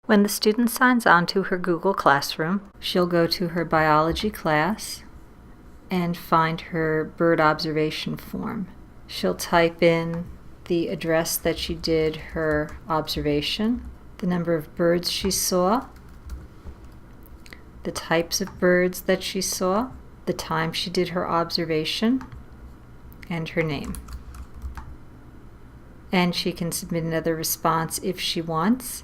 When the student signs on to her Google Classroom, she'll go to her biology class and find her bird observation form. She'll type in the address that she did her observation, the number of birds she saw, the types of birds that she saw, the time she did her observation, and her name. And she can submit another response if she wants.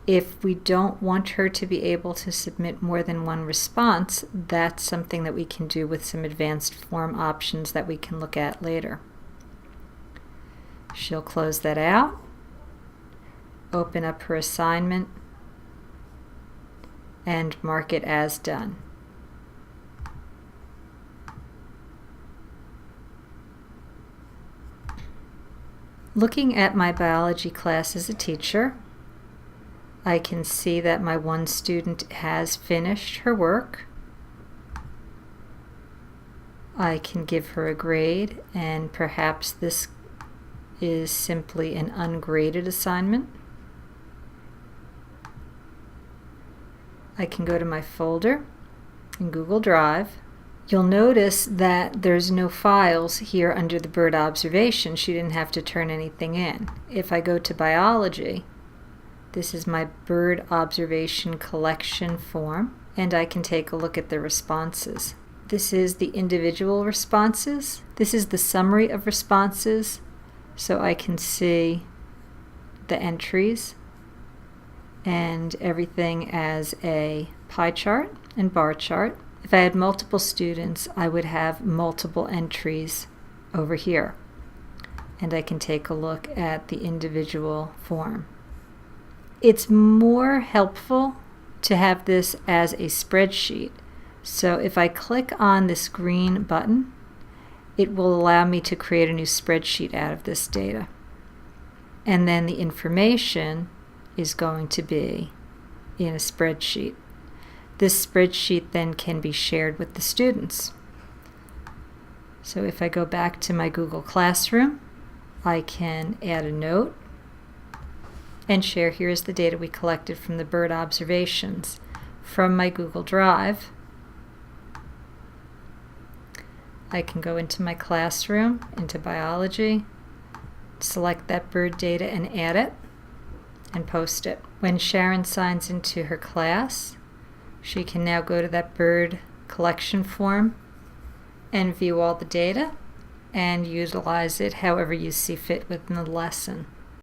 If we don't want her to be able to submit more than one response, that's something that we can do with some advanced form options that we can look at later. She'll close that out, open up her assignment, and mark it as done. Looking at my biology class as a teacher, I can see that my one student has finished her work. I can give her a grade, and perhaps this is simply an ungraded assignment. I can go to my folder in Google Drive. You'll notice that there's no files here under the bird observation. She didn't have to turn anything in. If I go to biology, this is my bird observation collection form, and I can take a look at the responses. This is the individual responses. This is the summary of responses, so I can see the entries and everything as a pie chart and bar chart. If I had multiple students, I would have multiple entries over here, and I can take a look at the individual form. It's more helpful to have this as a spreadsheet. So if I click on this green button, it will allow me to create a new spreadsheet out of this data. And then the information is going to be in a spreadsheet. This spreadsheet then can be shared with the students. So if I go back to my Google Classroom, I can add a note and share. Here's the data we collected from the bird observations from my Google Drive. I can go into my classroom, into biology, select that bird data and add it, and post it. When Sharon signs into her class, she can now go to that bird collection form and view all the data and utilize it however you see fit within the lesson.